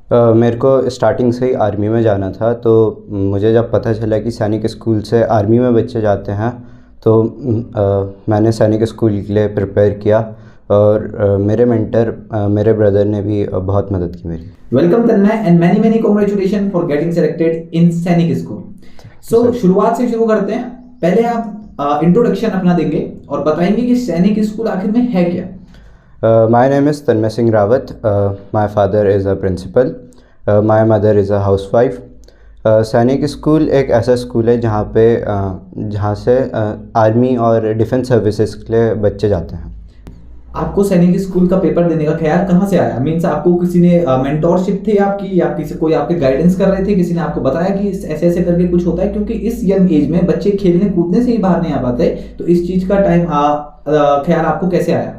मेरे को स्टार्टिंग से ही आर्मी में जाना था, तो मुझे जब पता चला कि सैनिक स्कूल से आर्मी में बच्चे जाते हैं तो मैंने सैनिक स्कूल के लिए प्रिपेयर किया। और मेरे मेंटर मेरे ब्रदर ने भी बहुत मदद की मेरी। Welcome Tanmay and many many congratulation for getting selected in सैनिक स्कूल। सो शुरुआत से शुरू करते हैं। पहले आप इंट्रोडक्शन अपना देंगे और बताएंगे कि सैनिक स्कूल आखिर में है क्या। My name is Tanmay Singh Rawat. My father is a principal. My mother is a housewife. सैनिक स्कूल एक ऐसा स्कूल है जहाँ से आर्मी और डिफेंस सर्विसेज के लिए बच्चे जाते हैं। आपको सैनिक स्कूल का पेपर देने का ख्याल कहाँ से आया? मीन्स आपको किसी ने मेंटोरशिप थी आपकी, या किसी कोई आपके गाइडेंस कर रहे थे, किसी ने आपको बताया कि ऐसे ऐसे करके कुछ होता है? क्योंकि इस यंग एज में बच्चे खेलने कूदने से ही बाहर नहीं आ पाते, तो इस चीज़ का ख्याल आपको कैसे आया?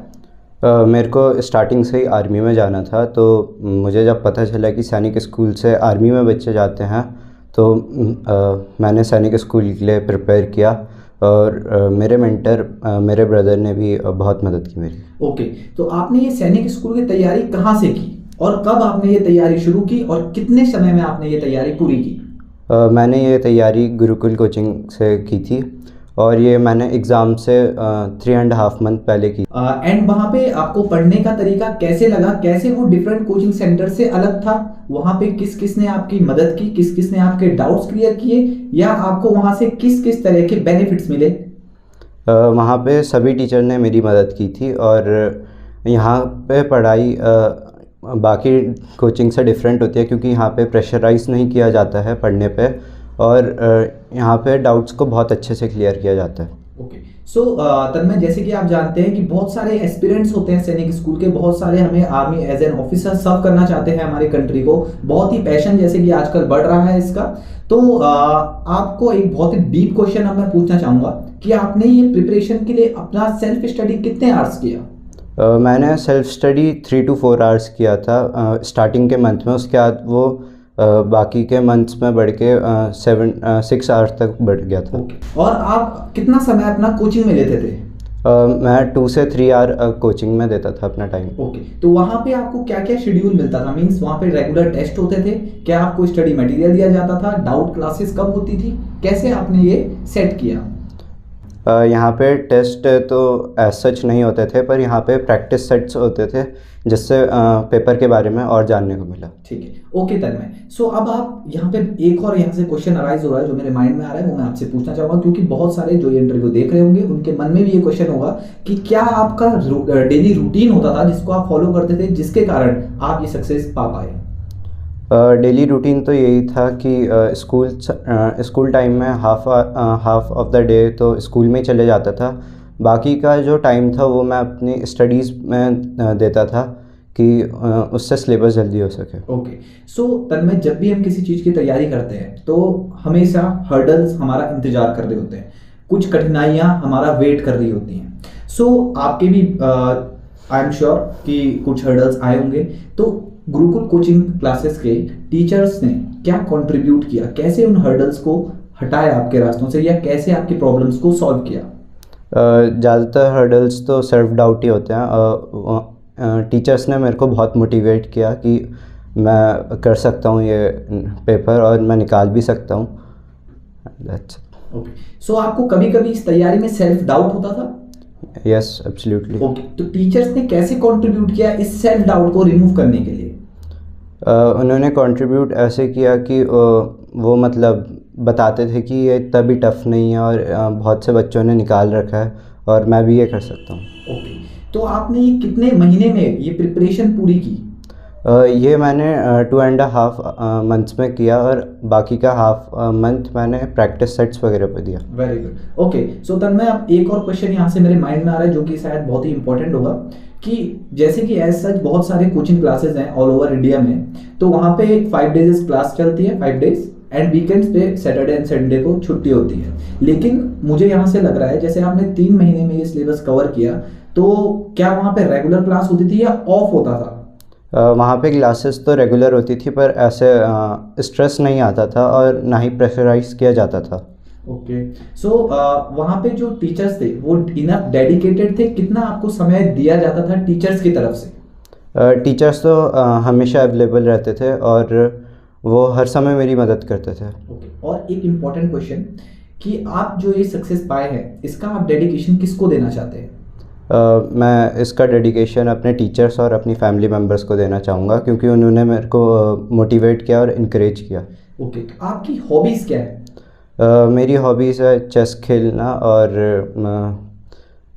मेरे को स्टार्टिंग से ही आर्मी में जाना था, तो मुझे जब पता चला कि सैनिक स्कूल से आर्मी में बच्चे जाते हैं तो मैंने सैनिक स्कूल के लिए प्रिपेयर किया। और मेरे मेंटर मेरे ब्रदर ने भी बहुत मदद की मेरी। ओके, तो आपने ये सैनिक स्कूल की तैयारी कहाँ से की और कब आपने ये तैयारी शुरू की और कितने समय में आपने ये तैयारी पूरी की? मैंने ये तैयारी गुरुकुल कोचिंग से की थी और ये मैंने एग्ज़ाम से 3.5 मंथ पहले की। एंड वहाँ पे आपको पढ़ने का तरीका कैसे लगा? कैसे वो डिफरेंट कोचिंग सेंटर से अलग था? वहाँ पे किस किस ने आपकी मदद की, किस किस ने आपके डाउट्स क्लियर किए, या आपको वहाँ से किस किस तरह के बेनिफिट्स मिले? वहाँ पे सभी टीचर ने मेरी मदद की थी। और यहाँ पे पढ़ाई बाकी कोचिंग से डिफरेंट होती है क्योंकि यहाँ पे प्रेशराइज नहीं किया जाता है पढ़ने पे, और यहाँ पे डाउट्स को बहुत अच्छे से क्लियर किया जाता है। ओके, सो तन्मय, जैसे कि आप जानते हैं कि बहुत सारे एस्पिरेंट्स होते हैं सैनिक स्कूल के, बहुत सारे हमें आर्मी एज एन ऑफिसर सर्व करना चाहते हैं हमारी कंट्री को, बहुत ही पैशन जैसे कि आजकल बढ़ रहा है इसका। तो आपको एक बहुत ही डीप क्वेश्चन अब मैं पूछना चाहूँगा कि आपने ये प्रिपरेशन के लिए अपना सेल्फ स्टडी कितने आवर्स किया? मैंने सेल्फ स्टडी 3 to 4 आवर्स किया था स्टार्टिंग के मंथ में। उसके बाद वो बाकी के मंथ्स में बढ़ के 6 आवर्स तक बढ़ गया था। और आप कितना समय अपना कोचिंग में लेते थे? मैं 2 से 3 आवर कोचिंग में देता था अपना टाइम। ओके, तो वहाँ पे आपको क्या क्या शेड्यूल मिलता था? मीन्स वहाँ पे रेगुलर टेस्ट होते थे? क्या आपको स्टडी मटेरियल दिया जाता था? डाउट क्लासेस कब होती थी? कैसे आपने ये सेट किया? यहाँ पे टेस्ट तो एज सच नहीं होते थे, पर यहाँ पे प्रैक्टिस सेट्स होते थे जिससे पेपर के बारे में और जानने को मिला। ठीक है, ओके तन्मय। सो अब आप यहाँ पे एक और यहाँ से क्वेश्चन अराइज हो रहा है जो मेरे माइंड में आ रहा है, वो मैं आपसे पूछना चाहूँगा, क्योंकि बहुत सारे जो ये इंटरव्यू देख रहे होंगे उनके मन में भी ये क्वेश्चन होगा कि क्या आपका डेली रूटीन होता था जिसको आप फॉलो करते थे, जिसके कारण आप ये सक्सेस पा पाए? डेली रूटीन तो यही था कि स्कूल टाइम में हाफ ऑफ द डे तो स्कूल में ही चले जाता था। बाकी का जो टाइम था वो मैं अपनी स्टडीज़ में देता था कि उससे सिलेबस जल्दी हो सके। ओके, सो तन्मय, जब भी हम किसी चीज़ की तैयारी करते हैं तो हमेशा हर्डल्स हमारा इंतजार कर रहे होते हैं, कुछ कठिनाइयाँ हमारा वेट कर रही होती हैं। सो आपके भी आई एम श्योर कि कुछ हर्डल्स आए होंगे, तो गुरुकुल कोचिंग क्लासेस के टीचर्स ने क्या कंट्रीब्यूट किया? कैसे उन हर्डल्स को हटाया आपके रास्तों से, या कैसे आपकी प्रॉब्लम्स को सॉल्व किया? ज़्यादातर हर्डल्स तो सेल्फ डाउट ही होते हैं। टीचर्स ने मेरे को बहुत मोटिवेट किया कि मैं कर सकता हूँ ये पेपर और मैं निकाल भी सकता हूँ। ओके, सो आपको कभी कभी इस तैयारी में सेल्फ डाउट होता था? Yes, absolutely. ओके, तो टीचर्स ने कैसे कंट्रीब्यूट किया इस सेल्फ डाउट को रिमूव करने के लिए? उन्होंने कंट्रीब्यूट ऐसे किया कि वो मतलब बताते थे कि ये इतना भी टफ़ नहीं है और बहुत से बच्चों ने निकाल रखा है और मैं भी ये कर सकता हूँ। ओके, तो आपने ये कितने महीने में ये प्रिपरेशन पूरी की? ये मैंने 2.5 मंथ्स में किया और बाकी का हाफ मंथ मैंने प्रैक्टिस सेट्स वगैरह पे दिया। Very good. ओके, सो तन्मय, अब एक और क्वेश्चन यहाँ से मेरे माइंड में आ रहा है जो कि शायद बहुत ही इंपॉर्टेंट होगा, कि जैसे कि एज सच बहुत सारे कोचिंग क्लासेस हैं ऑल ओवर इंडिया में, तो वहाँ पे 5 डेज क्लास चलती है, 5 डेज, एंड वीकेंड्स पे सैटरडे एंड संडे को छुट्टी होती है। लेकिन मुझे यहाँ से लग रहा है जैसे आपने 3 महीने में ये सिलेबस कवर किया, तो क्या वहाँ पे रेगुलर क्लास होती थी या ऑफ होता था? वहाँ पे क्लासेस तो रेगुलर होती थी, पर ऐसे स्ट्रेस नहीं आता था और ना ही प्रेशराइज किया जाता था। ओके, सो वहाँ पे जो टीचर्स थे वो इनफ डेडिकेटेड थे? कितना आपको समय दिया जाता था टीचर्स की तरफ से? टीचर्स तो हमेशा अवेलेबल रहते थे और वो हर समय मेरी मदद करते थे। ओके, और एक इम्पॉर्टेंट क्वेश्चन कि आप जो ये सक्सेस पाए हैं इसका आप डेडिकेशन किसको देना चाहते हैं? मैं इसका डेडिकेशन अपने टीचर्स और अपनी फैमिली मेम्बर्स को देना चाहूँगा, क्योंकि उन्होंने मेरे को मोटिवेट किया और इनक्रेज किया। ओके, तो आपकी हॉबीज़ क्या है? मेरी हॉबीज़ है चेस खेलना और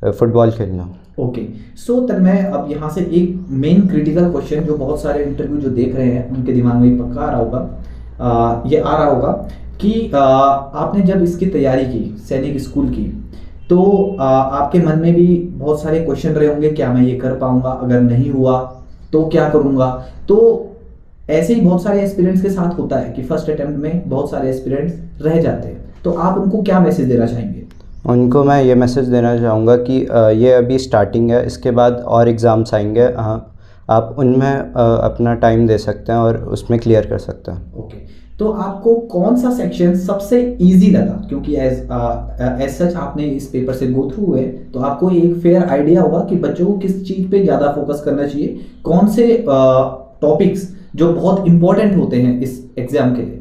फुटबॉल खेलना। ओके, सो तन्मय, अब यहाँ से एक मेन क्रिटिकल क्वेश्चन जो बहुत सारे इंटरव्यू जो देख रहे हैं उनके दिमाग में पक्का आ रहा होगा, ये आ रहा होगा कि आपने जब इसकी तैयारी की सैनिक स्कूल की, तो आपके मन में भी बहुत सारे क्वेश्चन रहे होंगे, क्या मैं ये कर पाऊंगा, अगर नहीं हुआ तो क्या करूंगा। तो ऐसे ही बहुत सारे एस्पिरेंट्स के साथ होता है कि फर्स्ट अटेम्प्ट में बहुत सारे एस्पिरेंट्स रह जाते हैं, तो आप उनको क्या मैसेज देना चाहेंगे? उनको मैं ये मैसेज देना चाहूँगा कि ये अभी स्टार्टिंग है, इसके बाद और एग्ज़ाम्स आएंगे, आप उनमें अपना टाइम दे सकते हैं और उसमें क्लियर कर सकते हैं। ओके, तो आपको कौन सा सेक्शन सबसे इजी लगा? क्योंकि एज सच आपने इस पेपर से गो थ्रू हुए, तो आपको एक फेयर आइडिया होगा कि बच्चों को किस चीज़ पे ज़्यादा फोकस करना चाहिए, कौन से टॉपिक्स जो बहुत इंपॉर्टेंट होते हैं इस एग्ज़ाम के लिए।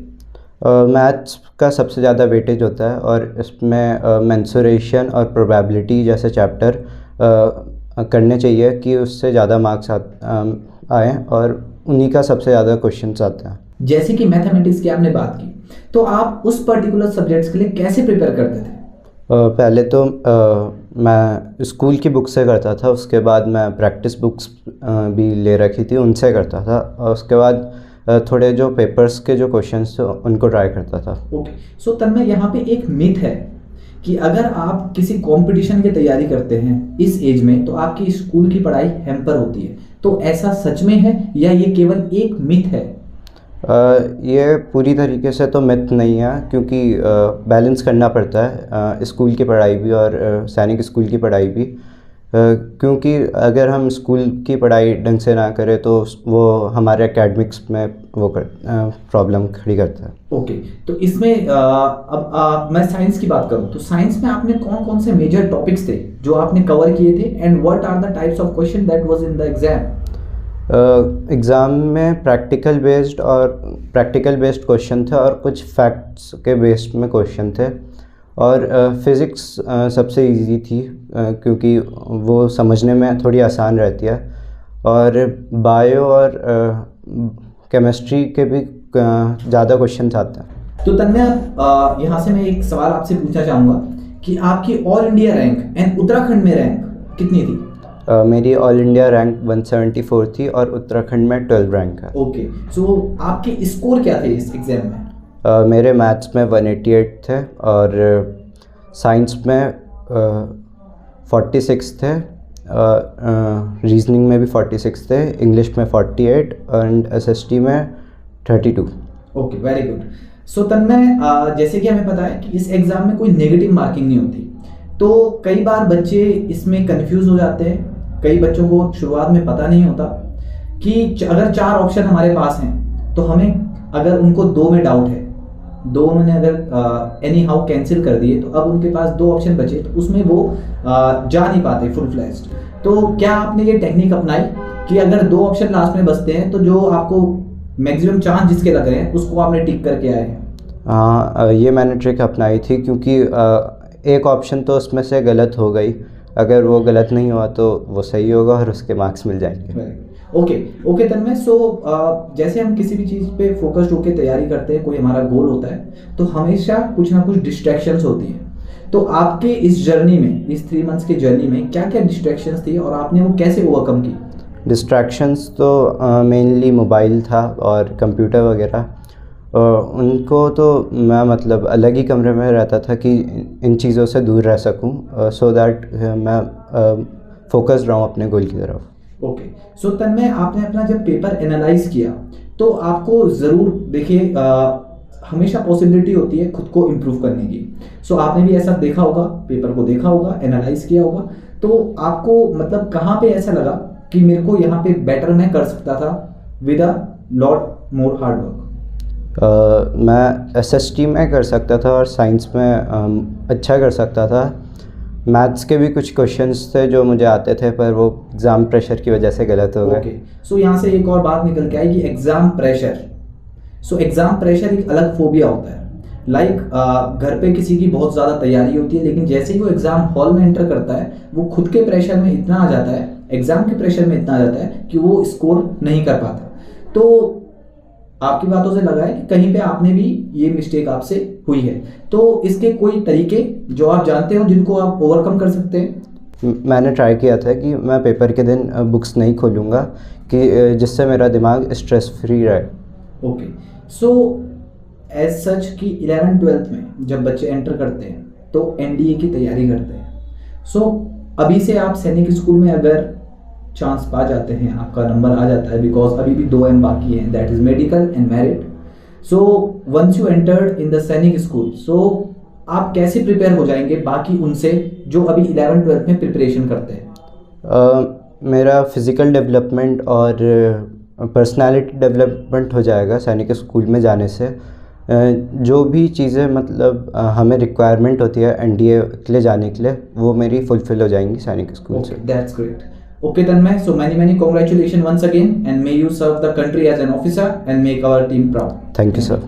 मैथ्स का सबसे ज़्यादा वेटेज होता है और इसमें मेंसुरेशन और प्रोबेबिलिटी जैसे चैप्टर करने चाहिए कि उससे ज़्यादा मार्क्स आए और उन्हीं का सबसे ज़्यादा क्वेश्चंस आते हैं। जैसे कि मैथमेटिक्स की आपने बात की, तो आप उस पर्टिकुलर सब्जेक्ट्स के लिए कैसे प्रिपेयर करते थे? पहले तो मैं स्कूल की बुक से करता था, उसके बाद मैं प्रैक्टिस बुक्स भी ले रखी थी, उनसे करता था, और उसके बाद थोड़े जो पेपर्स के जो क्वेश्चंस थे उनको ट्राई करता था। ओके, सो तन्मय, यहाँ पे एक मिथ है कि अगर आप किसी कंपटीशन की तैयारी करते हैं इस एज में तो आपकी स्कूल की पढ़ाई हैम्पर होती है, तो ऐसा सच में है या ये केवल एक मिथ है? ये पूरी तरीके से तो मिथ नहीं है, क्योंकि बैलेंस करना पड़ता है स्कूल की पढ़ाई भी और सैनिक स्कूल की पढ़ाई भी, क्योंकि अगर हम स्कूल की पढ़ाई ढंग से ना करें तो वो हमारे एकेडमिक्स में वो प्रॉब्लम खड़ी करता है। ओके, तो इसमें अब मैं साइंस की बात करूं तो साइंस में आपने कौन कौन से मेजर टॉपिक्स थे जो आपने कवर किए थे, and what are the types of question that was in the exam? Exam में प्रैक्टिकल बेस्ड क्वेश्चन थे और कुछ फैक्ट्स के बेस्ड में क्वेश्चन थे, और फिज़िक्स सबसे इजी थी क्योंकि वो समझने में थोड़ी आसान रहती है, और बायो और केमिस्ट्री के भी ज़्यादा क्वेश्चन आते हैं। तो तन्मय, यहाँ से मैं एक सवाल आपसे पूछना चाहूँगा कि आपकी all India rank and Uttarakhand में रैंक कितनी थी? मेरी ऑल इंडिया रैंक 174 थी और उत्तराखंड में 12 रैंक है। ओके, सो आपके स्कोर क्या थे इस एग्ज़ाम में? मेरे मैथ्स में 188 थे और साइंस में 46 थे, रीजनिंग में भी 46 थे, इंग्लिश में 48 एंड एसएसटी में 32। Okay, very good. So Tanmay, जैसे कि हमें पता है कि इस एग्ज़ाम में कोई नेगेटिव मार्किंग नहीं होती, तो कई बार बच्चे इसमें कंफ्यूज हो जाते हैं। कई बच्चों को शुरुआत में पता नहीं होता कि अगर 4 ऑप्शन हमारे पास हैं तो हमें, अगर उनको 2 में डाउट है, 2 उन्होंने अगर एनी हाउ कैंसिल कर दिए, तो अब उनके पास 2 ऑप्शन बचे, तो उसमें वो जा नहीं पाते फुल फ्लैश्ड। तो क्या आपने ये टेक्निक अपनाई कि अगर 2 ऑप्शन लास्ट में बचते हैं तो जो आपको मैक्सिमम चांस जिसके लग रहे हैं उसको आपने टिक करके आए हैं? हाँ, ये मैंने ट्रिक अपनाई थी, क्योंकि एक ऑप्शन तो उसमें से गलत हो गई, अगर वो गलत नहीं हुआ तो वो सही होगा और उसके मार्क्स मिल जाएंगे। ओके तन्मय, सो जैसे हम किसी भी चीज़ पे फोकस्ड होकर तैयारी करते हैं, कोई हमारा गोल होता है, तो हमेशा कुछ ना कुछ डिस्ट्रैक्शंस होती हैं। तो आपके इस जर्नी में, इस 3 मंथ्स की जर्नी में क्या क्या डिस्ट्रैक्शंस थी और आपने वो कैसे ओवरकम की? डिस्ट्रैक्शंस तो मेनली मोबाइल था और कंप्यूटर वगैरह, उनको तो मैं मतलब अलग ही कमरे में रहता था कि इन चीज़ों से दूर रह सकूं, सो दैट मैं फोकस्ड रहूं अपने गोल की तरफ। ओके, सो तन्मय, आपने अपना जब पेपर एनालाइज किया तो आपको ज़रूर, देखिए, हमेशा पॉसिबिलिटी होती है खुद को इम्प्रूव करने की। सो आपने भी ऐसा देखा होगा, पेपर को देखा होगा, एनालाइज किया होगा, तो आपको मतलब कहाँ पे ऐसा लगा कि मेरे को यहाँ पे बेटर मैं कर सकता था with a lot more hard work? मैं एसएसटी में कर सकता था और साइंस में अच्छा कर सकता था, मैथ्स के भी क्वेश्चंस थे जो मुझे आते थे, पर वो एग्ज़ाम प्रेशर की वजह से गलत हो गए। ओके, सो यहाँ से एक और बात निकल के आई कि exam pressure. So exam pressure एक अलग फोबिया होता है। लाइक घर पे किसी की बहुत ज़्यादा तैयारी होती है, लेकिन जैसे ही वो एग्जाम हॉल में एंटर करता है, वो खुद के प्रेशर में इतना आ जाता है, एग्जाम के प्रेशर में इतना आ जाता है कि वो स्कोर नहीं कर पाता। तो आपकी बातों से लगा है कि कहीं पे आपने भी ये मिस्टेक आपसे हुई है। तो इसके कोई तरीके जो आप जानते हो जिनको आप ओवरकम कर सकते हैं? मैंने ट्राई किया था कि मैं पेपर के दिन बुक्स नहीं खोलूँगा, कि जिससे मेरा दिमाग स्ट्रेस फ्री रहे। ओके, सो एज सच कि 11th-12th में जब बच्चे एंटर करते हैं तो एनडीए की तैयारी करते हैं। सो अभी से आप सैनिक स्कूल में अगर चांस पा जाते हैं, आपका नंबर आ जाता है, बिकॉज अभी भी 2 एम बाकी हैं, that is medical and merit. So once you entered in the Sainik school, सो आप कैसे प्रिपेयर हो जाएंगे बाकी उनसे जो अभी 11th-12th में प्रिपरेशन करते हैं? मेरा फिज़िकल डेवलपमेंट और पर्सनालिटी डेवलपमेंट हो जाएगा सैनिक स्कूल में जाने से। जो भी चीज़ें मतलब हमें रिक्वायरमेंट होती है एनडीए के लिए जाने के लिए, वो मेरी फुलफ़िल हो जाएंगी सैनिक स्कूल से। That's great. Okay, Tanmay, so many congratulations once again, and may you serve the country as an officer and make our team proud. Thank you sir.